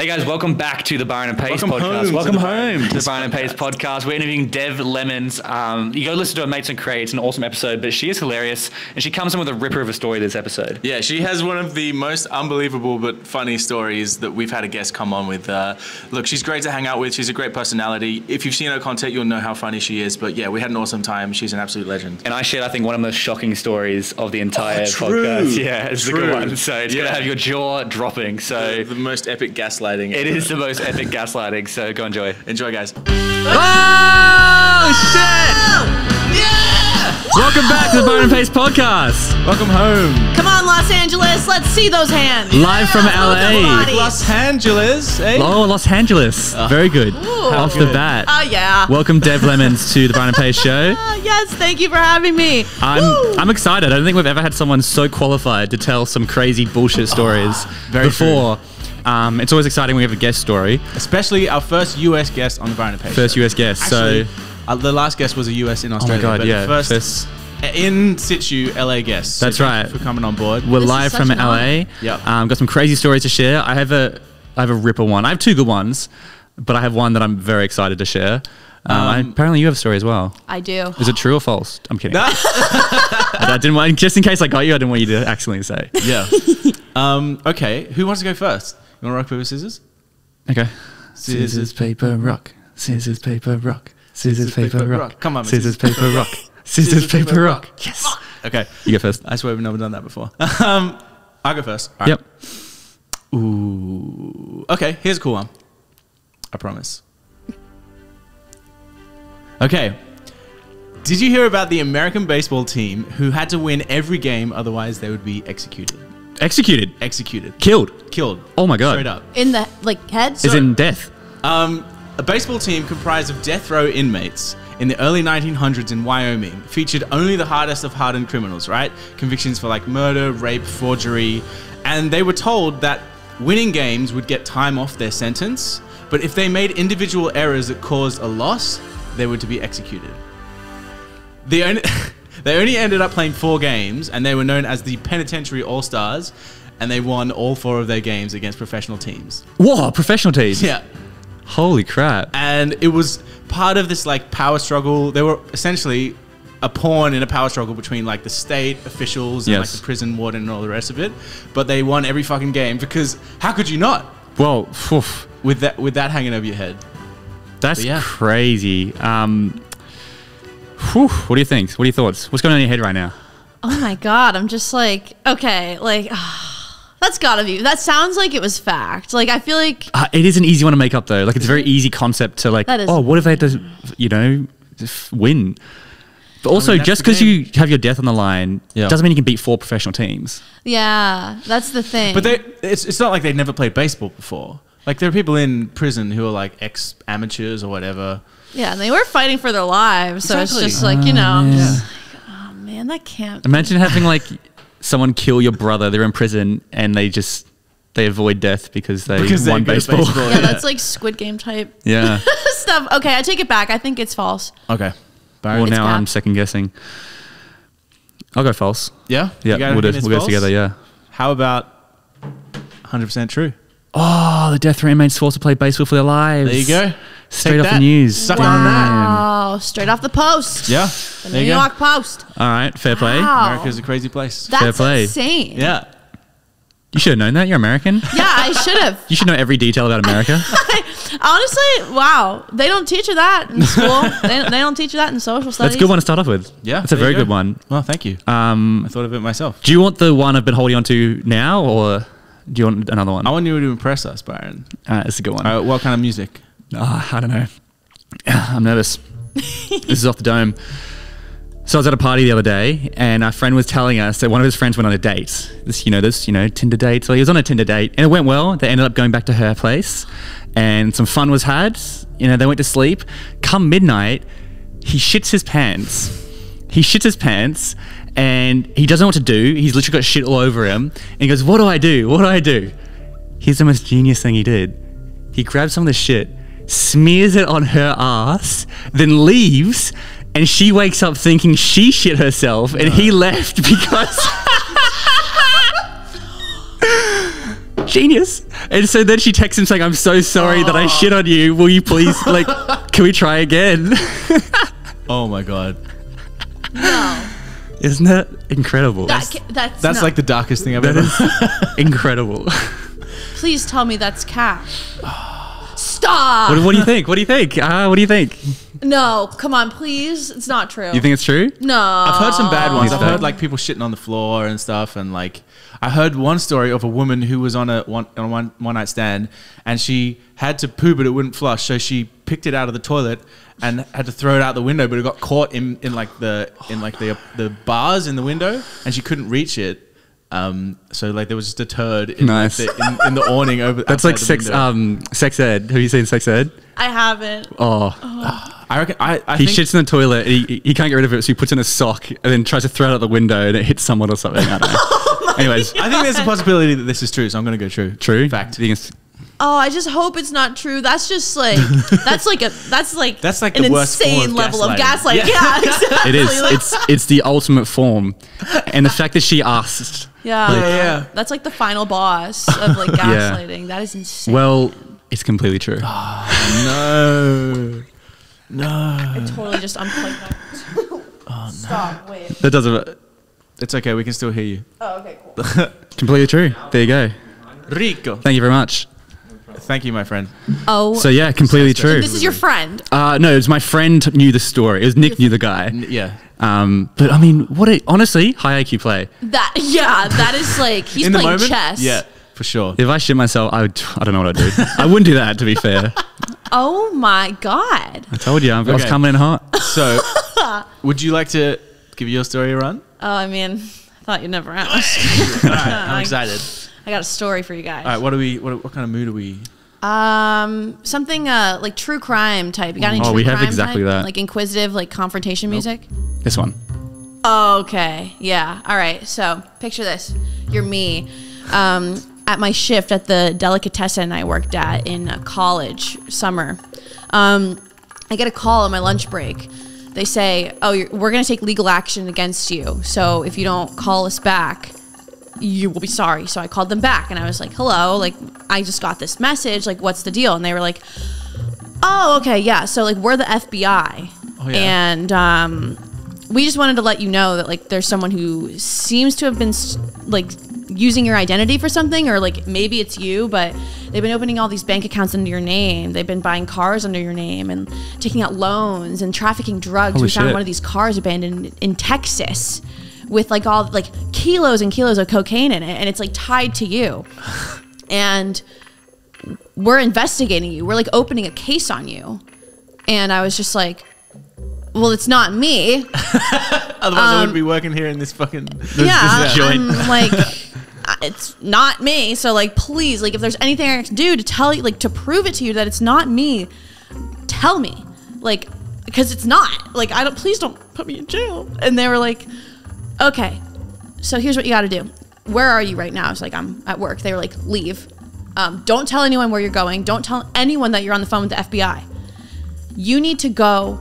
Hey guys, welcome back to the Byron and Pace podcast. Welcome home to the Byron and Pace podcast. We're interviewing Dev Lemons. You go listen to her Mates and Cray. It's an awesome episode, but she is hilarious, and she comes in with a ripper of a story this episode. Yeah, she has one of the most unbelievable but funny stories that we've had a guest come on with. Look, she's great to hang out with. She's a great personality. If you've seen her content, you'll know how funny she is. But yeah, we had an awesome time. She's an absolute legend. And I shared, I think, one of the most shocking stories of the entire podcast. Yeah, it's a good one. So it's going to have your jaw dropping. So the most epic gaslighting. It is the most epic gaslighting. So go enjoy. Enjoy, guys. Oh, shit! Yeah! Welcome back to the Byron and Pace podcast. Welcome home. Come on, Los Angeles. Let's see those hands. Live from LA. Los Angeles, eh? Oh, Los Angeles. Very good. Off the bat. Oh, yeah. Welcome, Dev Lemons, to the Byron and Pace show. Yes, thank you for having me. I'm excited. I don't think we've ever had someone so qualified to tell some crazy bullshit stories before. It's always exciting when we have a guest story. Especially our first US guest on the Byron and Pace First US guest. Actually, the last guest was a US in Australia. Oh my God, but yeah. the first in situ LA guest. That's so right. For coming on board. We're live from LA. Yep. Got some crazy stories to share. I have a ripper one. I have two good ones, but I have one that I'm very excited to share. Apparently you have a story as well. I do. Is it true or false? I'm kidding. I didn't want, just in case I got you, I didn't want you to accidentally say. Yeah. Okay. Who wants to go first? You want to rock, paper, scissors? Okay. Scissors, paper, rock. Scissors, paper, rock. Scissors, paper, rock. Come on, Scissors, paper, rock. Scissors, paper, rock. Yes. Okay. You go first. I swear we've never done that before. I'll go first. All right. Yep. Ooh. Okay, here's a cool one. I promise. Okay. Did you hear about the American baseball team who had to win every game, otherwise they would be executed? Executed. Executed. Killed. Killed. Oh my God. Straight up. In the, head? Is in death. A baseball team comprised of death row inmates in the early 1900s in Wyoming featured only the hardest of hardened criminals, right? Convictions for like murder, rape, forgery. And they were told that winning games would get time off their sentence, but if they made individual errors that caused a loss, they were to be executed. They only ended up playing 4 games, and they were known as the Penitentiary All-Stars, and they won all 4 of their games against professional teams. Whoa, professional teams. Yeah. Holy crap. And it was part of this like power struggle. They were essentially a pawn in a power struggle between like the state officials and like the prison warden and all the rest of it. But they won every fucking game because how could you not? Well, with that hanging over your head. That's crazy. What do you think? What are your thoughts? What's going on in your head right now? Oh my God. I'm just like, okay, like, that's gotta be, that sounds like it was fact. Like, I feel like. It is an easy one to make up though. Like, it's a very easy concept to like, oh, what if they had to, win? But also, just because you have your death on the line doesn't mean you can beat 4 professional teams. Yeah, that's the thing. But it's not like they'd never played baseball before. Like, there are people in prison who are like ex-amateurs or whatever. Yeah, and they were fighting for their lives. So it's just like, I'm just like, oh man, that can't. Imagine having like someone kill your brother. They're in prison and they avoid death because they won baseball. Yeah, that's like Squid Game type stuff. Okay, I take it back. I think it's false. Okay. Well, now I'm second guessing. I'll go false. Yeah? Yeah, we'll go together, yeah. How about 100% true? Oh, the death row inmates forced to play baseball for their lives. There you go. Straight off the news. Wow, straight off the Post. Yeah. The New York Post. All right, fair play. Wow. America's a crazy place. That's fair play. Insane. Yeah. You should have known that. You're American. Yeah, I should have. You should know every detail about America. Honestly, wow. They don't teach you that in school. they don't teach you that in social studies. That's a good one to start off with. Yeah. That's a very good one. Well, thank you. I thought of it myself. Do you want the one I've been holding on to now, or do you want another one? I want you to impress us, Byron. That's a good one. What kind of music? I don't know. I'm nervous. This is off the dome. So I was at a party the other day, and our friend was telling us that one of his friends went on a date. This Tinder date. So he was on a Tinder date, and it went well. They ended up going back to her place, and some fun was had. They went to sleep. Come midnight, he shits his pants, and he doesn't know what to do. He's literally got shit all over him, and he goes, "What do I do? What do I do?" Here's the most genius thing he did. He grabbed some of the shit, smears it on her ass, then leaves. And she wakes up thinking she shit herself, and he left because Genius. And so then she texts him saying, I'm so sorry that I shit on you. Will you please, like, can we try again? Oh my God. No. Isn't that incredible? That's no. Like the darkest thing I've ever heard. Incredible. Please tell me that's cash. Stop. What do you think? What do you think? What do you think? No, come on, please. It's not true. You think it's true? No. I've heard some bad ones. I've Okay. heard like people shitting on the floor and stuff, and like I heard one story of a woman who was on a one night stand, and she had to poo but it wouldn't flush, so she picked it out of the toilet and had to throw it out the window, but it got caught in the bars in the window, and she couldn't reach it. So like there was just a turd in, Nice. in the awning over. That's like window. sex ed. Have you seen sex ed? I haven't. Oh. I reckon I He think shits in the toilet. He can't get rid of it, so he puts it in a sock and then tries to throw it out the window, and it hits someone or something. I don't know. Anyways, I think there's a possibility that this is true, so I'm going to go true. true. Fact. Do you think it's- Oh, I just hope it's not true. That's just like that's like the an worst form insane of level of gaslighting. gaslighting. Yeah, exactly. It is. Like, It's the ultimate form, and the fact that she asked. Yeah. That's like the final boss of like gaslighting. That is insane. Well, it's completely true. No. I totally just unplugged that. Oh no! Stop. Wait. That doesn't. It's okay. We can still hear you. Oh, okay, cool. Completely true. There you go. Rico. Thank you very much. Thank you, my friend. Oh. So yeah, completely true. This is your friend. No, it was my friend knew the story. It was Nick knew the guy. Yeah. But I mean, honestly, high IQ play. That is like he's In the playing moment? chess. Yeah, for sure. If I shit myself, I don't know what I'd do. I wouldn't do that, to be fair. Oh my god. I told you, I was Okay. coming in hot. So, would you like to give your story a run? Oh, I mean, I thought you'd never ask. All right, I'm excited. I got a story for you guys. All right, what kind of mood are we? Something like true crime type. You got any Oh, true we have crime exactly type? that. Like inquisitive, like confrontation music? This one. Okay. Yeah. All right. So picture this. You're me. At my shift at the delicatessen I worked at in college, summer. I get a call on my lunch break. They say, we're going to take legal action against you. So if you don't call us back, you will be sorry. So I called them back and I was like, hello, like I just got this message. Like, what's the deal? And they were like, oh, okay. Yeah. So like we're the FBI. Oh, yeah. And, we just wanted to let you know that like there's someone who seems to have been like using your identity for something, or like maybe it's you, but they've been opening all these bank accounts under your name. They've been buying cars under your name and taking out loans and trafficking drugs. Holy We found shit. one of these cars abandoned in Texas with like all like kilos and kilos of cocaine in it, and it's like tied to you. And we're investigating you. We're like opening a case on you. And I was just like, well, it's not me. Otherwise, I wouldn't be working here in this fucking Yeah, joint. I'm like, it's not me. So like, please, like, if there's anything I can do to tell you, like, to prove it to you that it's not me, tell me, like, because it's not. Like, please don't put me in jail. And they were like, okay, so here's what you got to do. Where are you right now? I was like, I'm at work. They were like, leave. Don't tell anyone where you're going. Don't tell anyone that you're on the phone with the FBI. You need to go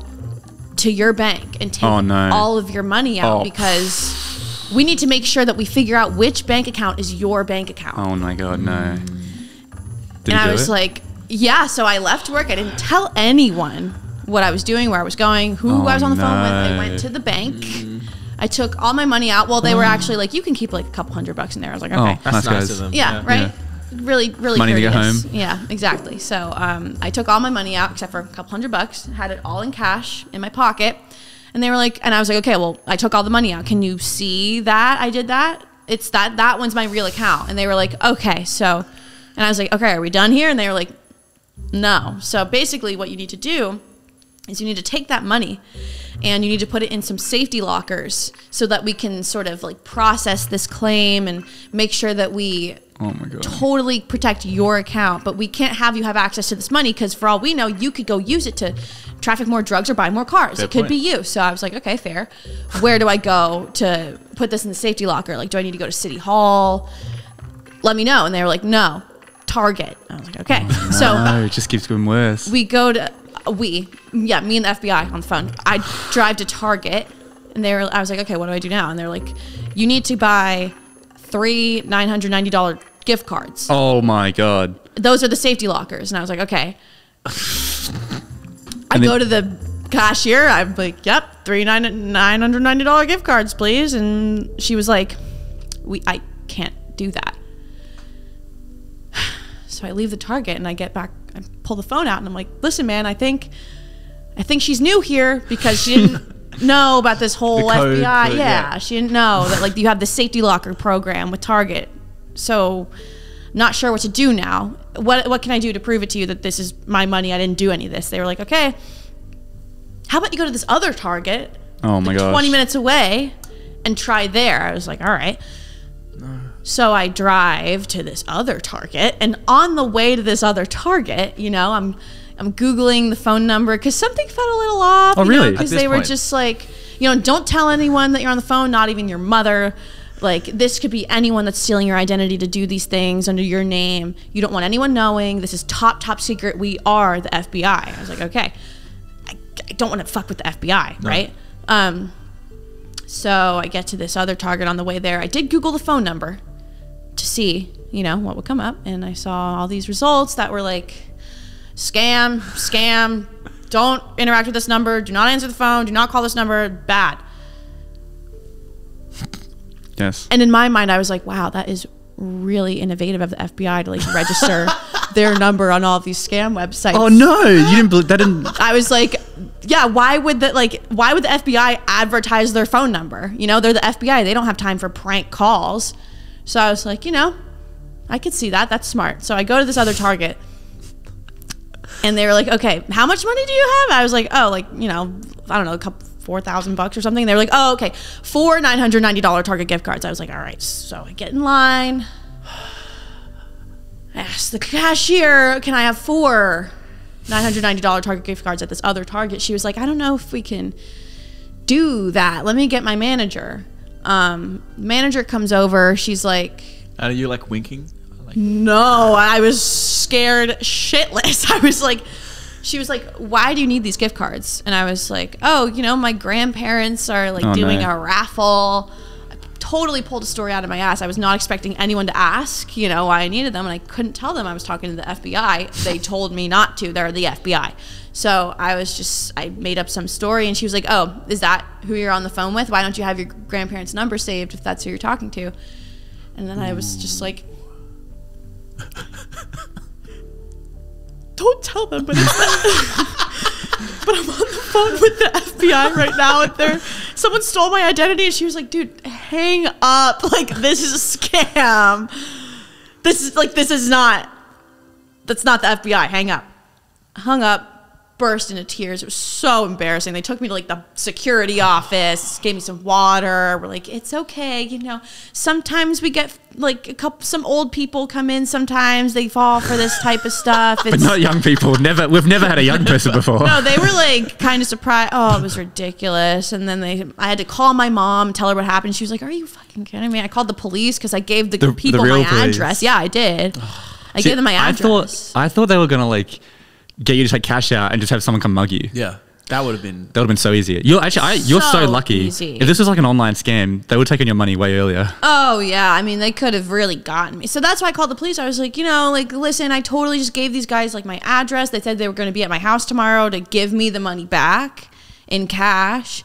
to your bank and take all of your money out because we need to make sure that we figure out which bank account is your bank account. Oh my God, no. Did And he I do was it? like, yeah. So I left work. I didn't tell anyone what I was doing, where I was going, who I was on the phone with. I went to the bank. I took all my money out. Well, they were actually like, you can keep like a couple $100 in there. I was like, okay. Oh, nice guys. of them. Yeah, right. Yeah. Really, really Money to get courteous. home. Yeah, exactly. So I took all my money out except for a couple $100, had it all in cash in my pocket. And they were like, and I was like, okay, well, I took all the money out. Can you see that I did that? It's that one's my real account. And they were like, okay, so, and I was like, okay, are we done here? And they were like, no. So basically what you need to do is you need to take that money and you need to put it in some safety lockers so that we can sort of like process this claim and make sure that we Oh my God. totally protect your account. But we can't have you have access to this money because for all we know, you could go use it to traffic more drugs or buy more cars. Fair It could point. be you. So I was like, okay, fair. Where do I go to put this in the safety locker? Like, do I need to go to City Hall? Let me know. And they were like, no, Target. I was like, okay. So No, it just keeps getting worse. we go to me and the FBI on the phone. I drive to Target, and I was like, okay, what do I do now? And they're like, you need to buy 3 $990 gift cards. Oh my God. Those are the safety lockers. And I was like, okay. I go to the cashier. I'm like, yep, $990 gift cards, please. And she was like, I can't do that. So I leave the Target and I get back, I pull the phone out and I'm like, listen, man, I think she's new here because she didn't know about this whole FBI. Yeah, she didn't know that like you have the safety locker program with Target. So not sure what to do now. What can I do to prove it to you that this is my money? I didn't do any of this. They were like, okay, how about you go to this other Target? Oh my gosh. 20 minutes away and try there. I was like, all right. So I drive to this other Target, and on the way to this other Target, you know, I'm Googling the phone number because something felt a little off. Oh, really? Because they were just like, you know, don't tell anyone that you're on the phone, not even your mother. Like, this could be anyone that's stealing your identity to do these things under your name. You don't want anyone knowing. This is top secret. We are the FBI. I was like, okay. I don't want to fuck with the FBI, right? So I get to this other Target on the way there. I did Google the phone number to see, you know, what would come up. And I saw all these results that were like, scam, don't interact with this number, do not answer the phone, do not call this number, bad. Yes. And in my mind, I was like, wow, that is really innovative of the FBI to like register their number on all of these scam websites. Oh no, you didn't believe that? Didn't I was like, yeah, why would the FBI advertise their phone number? You know, they're the FBI. They don't have time for prank calls. So I was like, you know, I could see that. That's smart. So I go to this other Target and they were like, okay, how much money do you have? I was like, oh, like, you know, I don't know, a couple $4,000 or something. They were like, oh, okay, 4 $990 Target gift cards. I was like, all right. So I get in line. I asked the cashier, can I have 4 $990 Target gift cards at this other Target? She was like, I don't know if we can do that. Let me get my manager. Manager comes over. She's like, are you like winking? No, I was scared shitless. I was like, she was like, why do you need these gift cards? And I was like, oh, you know, my grandparents are like doing a raffle. I totally pulled a story out of my ass. I was not expecting anyone to ask, you know, why I needed them. And I couldn't tell them I was talking to the FBI. They told me not to. They're the FBI. So I made up some story and she was like, oh, is that who you're on the phone with? Why don't you have your grandparents' number saved if that's who you're talking to? And then I was just like, don't tell them, but but I'm on the phone with the FBI right now and someone stole my identity and she was like, dude, hang up. Like, this is a scam. That's not the FBI. Hang up. Hung up. Burst into tears. It was so embarrassing. They took me to like the security office, gave me some water. We're like, it's okay, you know. Sometimes we get like some old people come in. Sometimes they fall for this type of stuff. But not young people. We've never had a young person before. No, they were like kind of surprised. Oh, it was ridiculous. And then I had to call my mom, tell her what happened. She was like, are you fucking kidding me? I called the police because I gave the people my address. Yeah, I did. I gave them my address. I thought they were gonna like get you to take cash out and just have someone come mug you. Yeah, that would have been so easier. You're so lucky. Easy. If this was like an online scam, they would have taken your money way earlier. Oh yeah, I mean they could have really gotten me. So that's why I called the police. I was like, you know, like listen, I totally just gave these guys like my address. They said they were going to be at my house tomorrow to give me the money back in cash.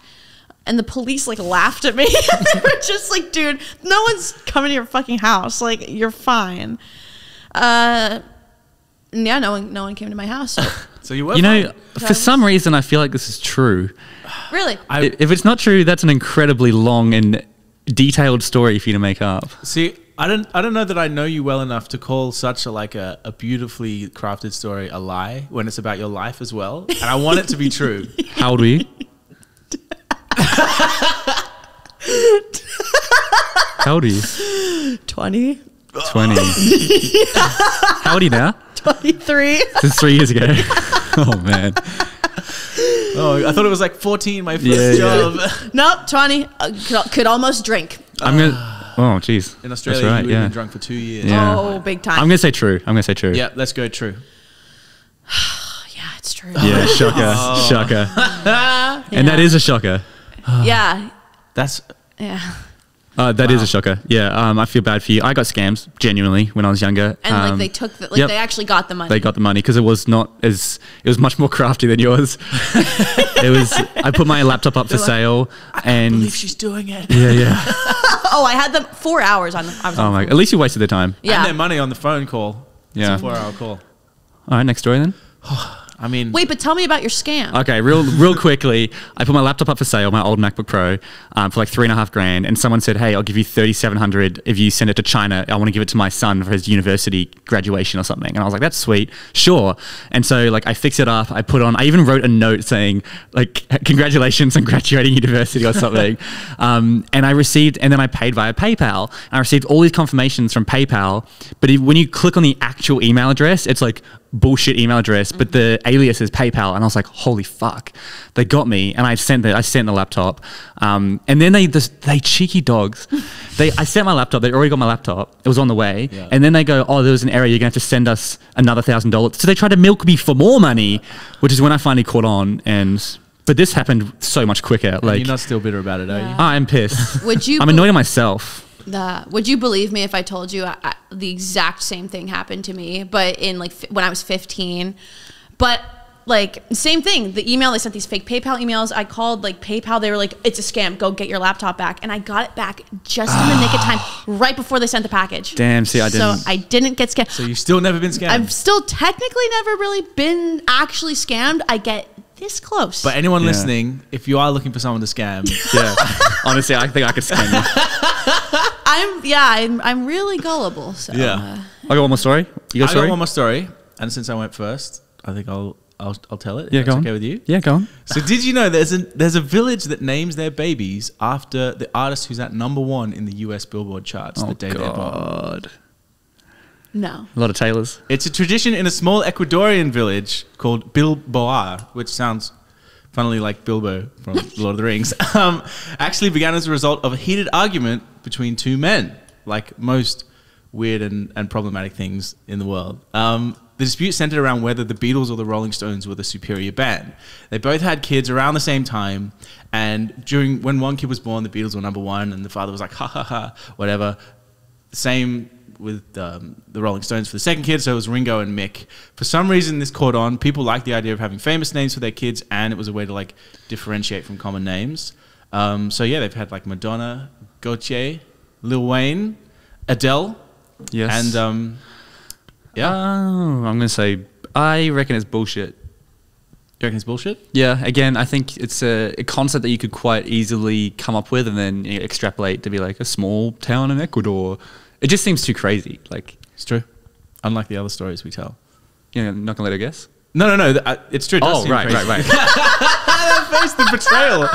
And the police like laughed at me. They were just like, dude, no one's coming to your fucking house. Like, you're fine. Yeah, no one came to my house. So you were. You know, for some reason, I feel like this is true. Really? If it's not true, that's an incredibly long and detailed story for you to make up. See, I don't know that I know you well enough to call such a beautifully crafted story a lie when it's about your life as well. And I want it to be true. How old were you? How old are you? 20. 20. How old are you now? 23. Since 3 years ago. Oh, man. Oh, I thought it was like 14, my first job. Yeah. Nope, 20. Could almost drink. I'm going to... Oh, jeez. In Australia, right, you would have been drunk for 2 years. Yeah. Oh, big time. I'm going to say true. Yeah, let's go true. Yeah, it's true. Yeah, shocker. Shocker. And that is a shocker. Yeah. That's... Yeah. That is a shocker. Yeah, I feel bad for you. I got scammed genuinely when I was younger. And like they took, they actually got the money. They got the money because it was much more crafty than yours. I put my laptop up for sale, and I believe she's doing it. Yeah. Oh, I had them 4 hours on. Oh my! At least you wasted the time. Yeah, and their money on the phone call. Yeah, it's a 4-hour call. All right, next story then. I mean, wait, but tell me about your scam. Okay, real quickly, I put my laptop up for sale, my old MacBook Pro, for like $3,500, and someone said, "Hey, I'll give you $3,700 if you send it to China. I want to give it to my son for his university graduation or something." And I was like, "That's sweet, sure." And so like I fixed it up. I even wrote a note saying like, "Congratulations on graduating university" or something. And then I paid via PayPal. And I received all these confirmations from PayPal, but when you click on the actual email address, it's like bullshit email address, but the alias is PayPal, and I was like, holy fuck, they got me. And I sent the laptop, and then they cheeky dogs, I sent my laptop, they already got my laptop, it was on the way, and then they go, oh, there was an error, you're gonna have to send us another $1,000. So they tried to milk me for more money, which is when I finally caught on. But this happened so much quicker. Like, you're not still bitter about it, are you? I'm pissed. I'm annoyed at myself. Would you believe me if I told you the exact same thing happened to me, but in like when I was 15? But like same thing. The email, they sent these fake PayPal emails. I called like PayPal. They were like, "It's a scam. Go get your laptop back." And I got it back just in the nick of time, right before they sent the package. Damn. See, I didn't. So I didn't get scammed. So you've still never been scammed? I've still technically never really been actually scammed. I get this close. But anyone listening, if you are looking for someone to scam, honestly, I think I could scam you. I'm really gullible. So I got one more story. You got a story? I got one more story, and since I went first, I think I'll tell it. Yeah, go on. Okay with you? Yeah, go on. So did you know there's a village that names their babies after the artist who's at #1 in the US Billboard charts the day they're born? No. A lot of tailors. It's a tradition in a small Ecuadorian village called Bilboa, which sounds funnily like Bilbo from Lord of the Rings. Actually began as a result of a heated argument between two men, like most weird and problematic things in the world. The dispute centered around whether the Beatles or the Rolling Stones were the superior band. They both had kids around the same time, and when one kid was born, the Beatles were #1, and the father was like, ha ha ha, whatever. Same with the Rolling Stones for the second kid, so it was Ringo and Mick. For some reason, this caught on. People liked the idea of having famous names for their kids, and it was a way to like differentiate from common names. So yeah, they've had like Madonna, Gautier, Lil Wayne, Adele, yes, and I'm gonna say I reckon it's bullshit. You reckon it's bullshit? Yeah. Again, I think it's a concept that you could quite easily come up with and then extrapolate to be like a small town in Ecuador. It just seems too crazy. Like, it's true. Unlike the other stories we tell. You're not gonna let her guess? No. It's true. It does seem crazy. Right. That face, the betrayal.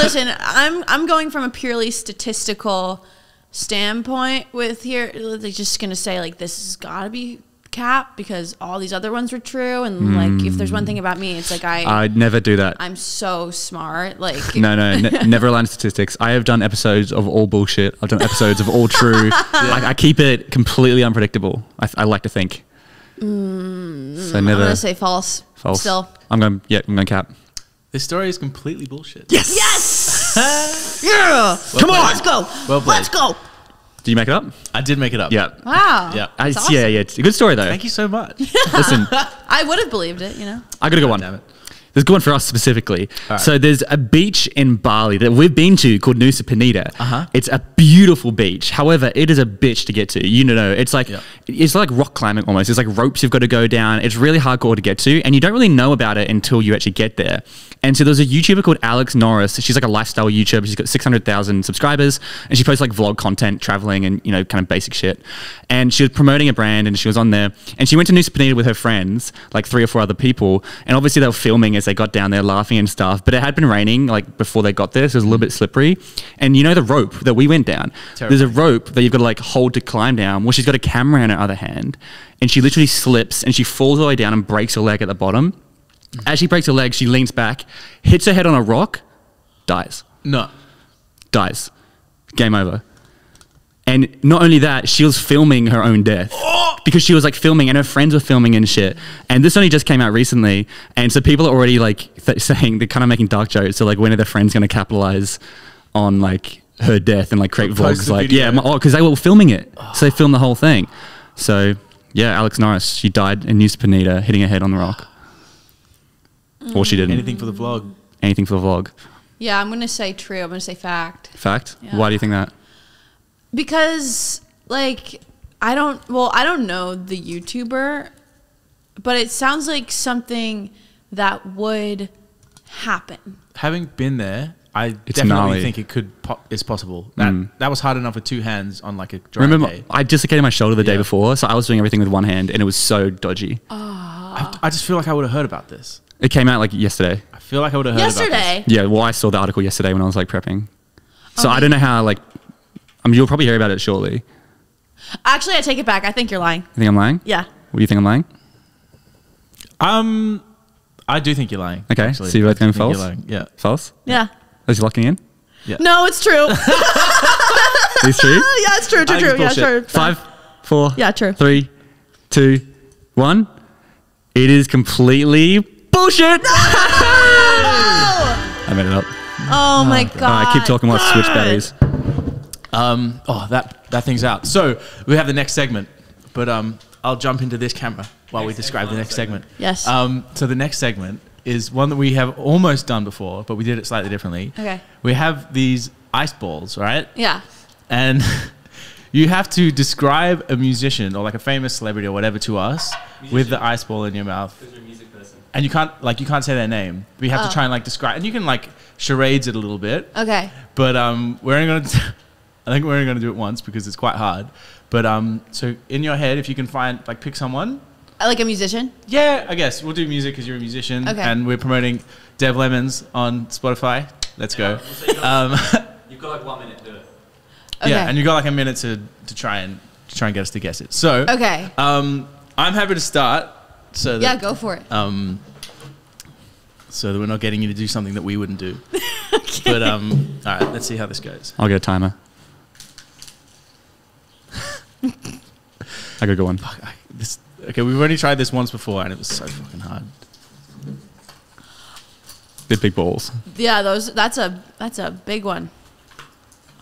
Listen, I'm going from a purely statistical standpoint with here. They're just gonna say like this has got to be cap because all these other ones were true, and like if there's one thing about me, it's like I'd never do that. I'm so smart. Like no, never align statistics. I have done episodes of all bullshit. I've done episodes of all true. I keep it completely unpredictable. I like to think. So never. I'm gonna say false. False. Still, I'm going cap. This story is completely bullshit. Yes. Yeah. Come on, let's go. Let's go. Did you make it up? I did make it up. Yeah. Wow. Yeah. Awesome. Yeah. It's a good story though. Thank you so much. Listen, I would have believed it. You know. I got a good one. Damn it. There's a good one for us specifically. Right. So there's a beach in Bali that we've been to called Nusa Penida. It's a beautiful beach. However, it is a bitch to get to. You know, it's like rock climbing almost. It's like ropes you've got to go down. It's really hardcore to get to, and you don't really know about it until you actually get there. And so there's a YouTuber called Alex Norris. She's like a lifestyle YouTuber. She's got 600,000 subscribers, and she posts like vlog content, traveling, and kind of basic shit. And she was promoting a brand, and she was on there, and she went to Nusa Penida with her friends, like 3 or 4 other people, and obviously they were filming as they got down there, laughing and stuff. But it had been raining like before they got there, so it was a little bit slippery. And you know the rope that we went down. Terrifying. There's a rope that you've got to like hold to climb down. Well, she's got a camera in her other hand, and she literally slips and she falls all the way down and breaks her leg at the bottom. As she breaks her leg, she leans back, hits her head on a rock, dies. Dies. Game over. And not only that, she was filming her own death because she was like filming and her friends were filming and shit. And this only just came out recently. And so people are already like saying, they're kind of making dark jokes. So like, when are their friends going to capitalize on like her death and like create Post vlogs. the Like, video. because they were filming it. So they filmed the whole thing. So yeah, Alex Norris, she died in New Pineda hitting her head on the rock. Or she didn't. Anything for the vlog. Anything for the vlog. Yeah, I'm gonna say true. I'm gonna say fact. Fact? Yeah. Why do you think that? Because like I don't know the YouTuber, but it sounds like something that would happen. Having been there, I It's definitely gnarly. think it is possible. That was hard enough with two hands on like a dry Remember, day. I dislocated my shoulder the day Yeah. before, so I was doing everything with one hand, and it was so dodgy. I just feel like I would have heard about this. It came out like yesterday. I feel like I would have heard about Yesterday. Yeah, well, I saw the article yesterday when I was like prepping. So I don't know how like. I mean, you'll probably hear about it shortly. Actually, I take it back. I think you're lying. You think I'm lying? Yeah. What do you think I'm lying? this. I do think you're lying. Okay, actually. so you're both I going think you're false? lying. Yeah. False? Yeah. Is he locking in? No, it's true. Is true? Yeah, it's true. I think True. it's Yeah, bullshit. true. 5, 4, Yeah, true. 3, 2, 1. It is completely bullshit. I made it up. Oh my god. All right, keep talking while I switch batteries. That thing's out. So we have the next segment, but I'll jump into this camera while we describe the next segment. Yes. So the next segment is one that we have almost done before, but we did it slightly differently. Okay. We have these ice balls, right? Yeah. And you have to describe a musician or like a famous celebrity or whatever to us with the ice ball in your mouth. And you can't say their name. We have to try and like describe, and you can like charades it a little bit. Okay. But we're only gonna. I think we're only gonna do it once because it's quite hard. But so in your head, if you can find like pick someone. Like a musician? Yeah, I guess we'll do music because you're a musician, Okay. and we're promoting Dev Lemons on Spotify. Let's go. You've got like 1 minute to do it. Okay. Yeah, and you got like a minute to try and get us to guess it. So Okay. I'm happy to start. So that, Yeah, go for it. so that we're not getting you to do something that we wouldn't do. But all right, let's see how this goes. I'll get a timer. I got a good one. Okay, we've already tried this once before, and it was so fucking hard. They're big balls. Yeah, that's a big one.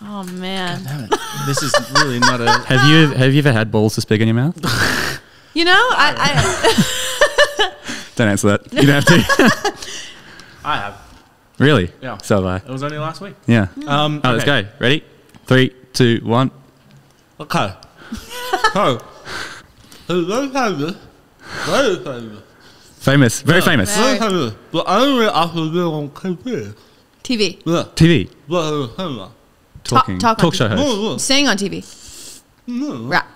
Oh man. Damn it, this is really not a. Have you ever had balls this big in your mouth? You know, I Don't answer that. You don't have to. I have. Really? Yeah. So have It was only last week. I. Yeah. Okay. Let's go. Ready? 3, 2, 1. Okay. So, very famous. Very famous. Famous. Very famous. Very- famous. But I only after being on TV. TV. Yeah. TV. But Talking. Talk on Talk show TV. host. Sing on TV. no. Rap?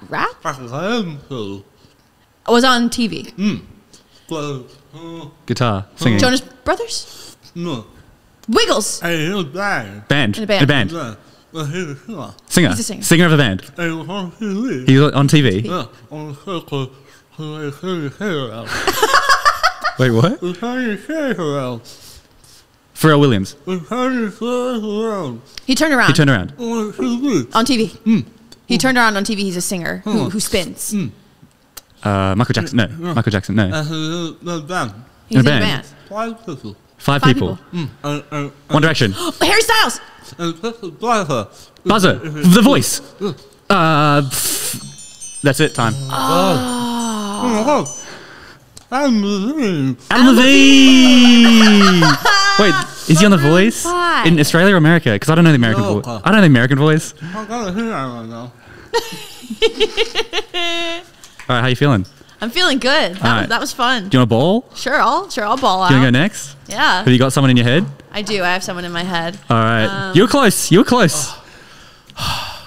I am so. Was on TV. But Guitar. Singing. Jonas Brothers? no. Wiggles. I am bad. Band. In a band. Yeah. But he's a singer. Singer. He's a singer. Singer of the band. I was on TV. He's on TV. Yeah. On the circle. Around. Wait, what? We're trying to share around. Pharrell Williams. We're trying to share around. He turned around. He turned around. On TV. on TV. He turned around on TV. He's a singer who spins. Michael Jackson. No. Michael Jackson. No. The band. He's In in a a band. band. 5 people. Five Five people. people. One Direction. Harry Styles. And this is Blather. Buzzer. The Voice. That's it. Time. Oh. I'm Levine. Adam Levine. Wait, is he on The Voice Why? in Australia or America? Because I don't know the American voice. I don't know the American voice. I'm gonna hear that right now. All right, how you feeling? I'm feeling good. right. That was fun. Do you want a ball? Sure, I'll ball out. Do you want to go next? Yeah, Have you got someone in your head? I do. I have someone in my head. All right, you're close. You're close.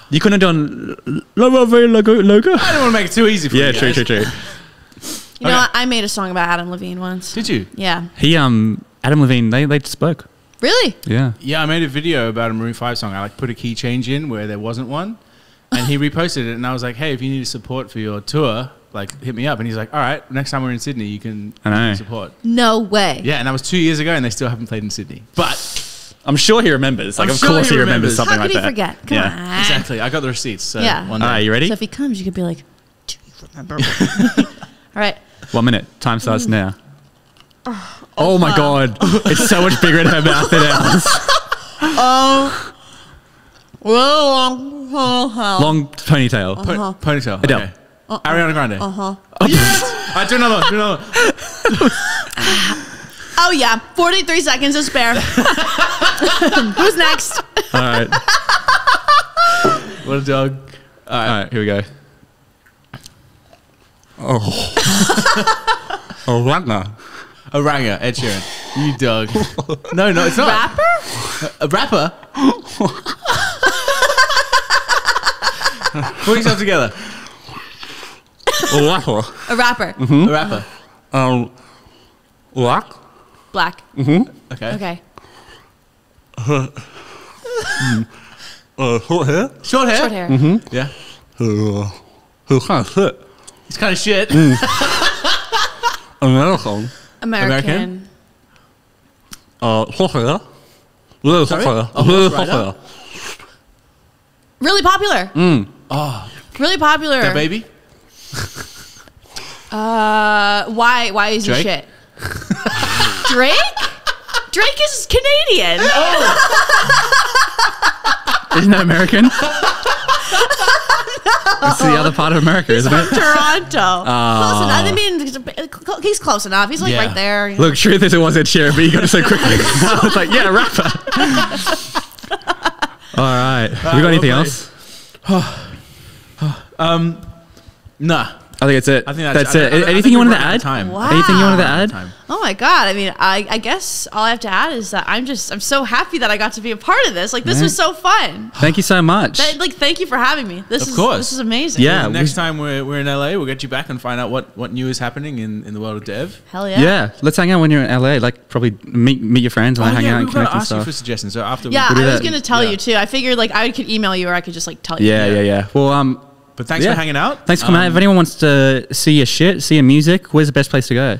You couldn't have done logo. I don't want to make it too easy for Yeah, you true, guys. true, true. You know, Okay. I made a song about Adam Levine once. Did you? Yeah. He Adam Levine. They spoke. Really? Yeah. Yeah, I made a video about a Maroon 5 song. I like put a key change in where there wasn't one. And he reposted it, and I was like, hey, if you need support for your tour, like, hit me up. And he's like, all right, next time we're in Sydney, you can I know. support. No way. Yeah, and that was 2 years ago, and they still haven't played in Sydney. But, I'm sure he remembers. Like, I'm of sure course he he remembers remembers. something How like could he that. forget? Come Yeah. on. exactly, I got the receipts. So Yeah. one All day. right, you ready? So if he comes, you could be like, do you remember? All right. 1 minute. Time starts now. Oh my god. It's so much bigger in her mouth than ours. Long ponytail. Ponytail. Adele. Okay. Ariana Grande. Oh, yes. All right, do another one. Oh, yeah. 43 seconds to spare. Who's next? All right. What a dog. All right, here we go. Oh. Oranga. Oranga, Ed Sheeran. You dog. No, it's not. Rapper? A rapper? Put yourself together. Oranga. A rapper. A rapper. Black. Black. Okay. Okay. Short hair. Short hair? Short hair. Yeah. Who kind of shit? He's kind of shit. American. American. Short hair. Really Sorry? hot hair. A horse Really rider? hot hair. Really popular. Oh, Really popular. that baby? Why is Drake? he shit? Drake? Drake is Canadian. Isn't that American? It's the other part of America, isn't it? Toronto. Close enough. I mean, he's close enough. He's like Yeah. right there. Look, truth is it was Ed Sheeran, but you got it so quickly. I was like, yeah, rapper. All right. Have we got anything well else? Nah. I think it's it. I think that's I it. think Anything you we've wanted to run out of add? time. Wow. Anything you wanted to add? Time. Oh my god! I mean, I guess all I have to add is that I'm so happy that I got to be a part of this. Like, this was so fun. Thank you so much. Thank you for having me. This Of is course. this is amazing. Yeah. Next time we're in LA, we'll get you back and find out what new is happening in the world of dev. Hell yeah. Yeah. Let's hang out when you're in LA. Like, probably meet your friends and hang out we and were going connect to and ask you for stuff. suggestions. So after Yeah, do I was that. gonna tell Yeah. you too. I figured like I could email you or I could just like tell you. Yeah. Well, But thanks yeah. for hanging out. Thanks for coming out. If anyone wants to see your shit, see your music, where's the best place to go?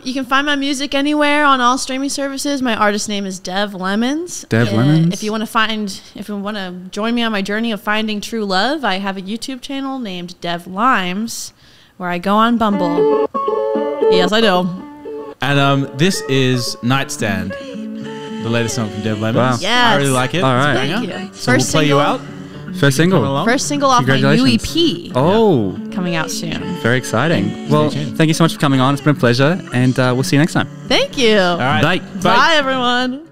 You can find my music anywhere on all streaming services. My artist name is Dev Lemons. Dev Lemons. If you want to join me on my journey of finding true love, I have a YouTube channel named Dev Limes, where I go on Bumble. Yes, I do. And this is Nightstand, the latest song from Dev Lemons. Wow. Yes. I really like it. All right. It's a Thank banger. you. So we'll First play you single. out. First Coming single. along. First single off my new Congratulations. EP Oh, coming out soon. very exciting. Well, tuned. thank you so much for coming on. It's been a pleasure, and we'll see you next time. Thank you. All right. Bye. Bye everyone.